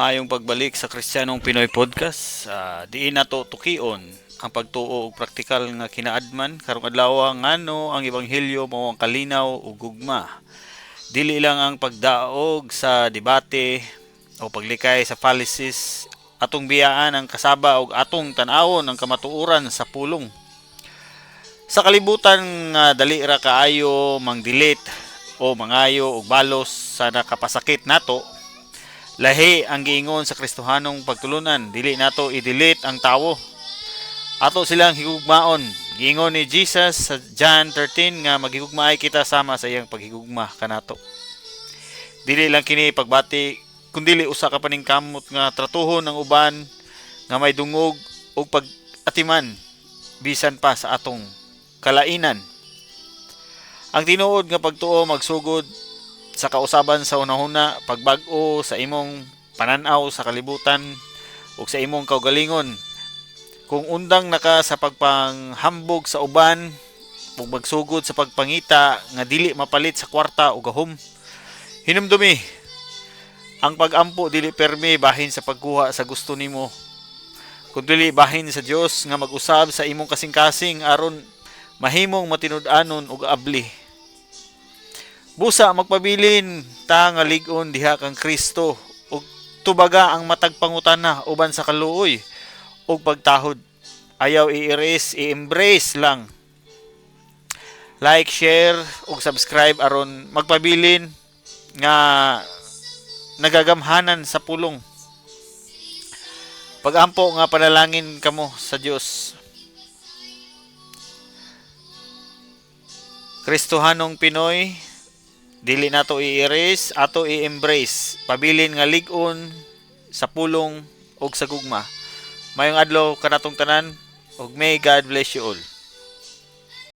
Ayong pagbalik sa Kristiyanong Pinoy Podcast. Diin nato tukion ang pagtuo og praktikal nga kinaadman karong adlaw ngano ang ebanghelyo mao ang kalinaw ug gugma. Dili lang ang pagdaog sa debate o paglikay sa fallacies, atong biyaan ang kasaba og atong tan-awon ang kamatuoran sa pulong. Sa kalibutan nga dali ra kaayo mang-delete o mangayo og balos sa nakapasakit nato, lahi ang giingon sa Kristohanong pagtulunan, dili nato i-delete ang tawo. Ato silang higugmaon. Giingon ni Jesus sa John 13 nga maghigugmaay kita sama sa iyang paghigugma kanato. Dili lang kini pagbati, kundi usa ka paningkamot nga tratuhon ang uban nga may dungog ug pag-atiman bisan pa sa atong kalainan. Ang tinuod nga pagtuo magsugod sa kausaban sa unahuna, pagbag-o sa imong pananaw sa kalibutan ug sa imong kaugalingon. Kung undang naka sa pagpanghambog sa uban ug magsugod sa pagpangita nga dili mapalit sa kwarta o gahom, hinumdumi ang pag-ampo dili permi bahin sa pagkuha sa gusto nimo, kundi bahin sa Dios nga mag-usab sa imong kasing-kasing aron mahimong matinud-anon ug abli. Busa magpabilin ta nga lig-on diha kang Kristo ug tubaga ang matag pangutana uban sa kaluoy ug pagtahod. Ayaw i-erase, i-embrace lang. Like, share ug subscribe aron magpabilin nga nagagamhanan sa pulong. Pagampo nga panalangin kamo sa Dios. Kristohanong Pinoy, dili nato i-erase, ato i-embrace. Pabilin nga lig-on sa pulong ug sa gugma. Mayong adlaw kanatong tanan ug may God bless you all.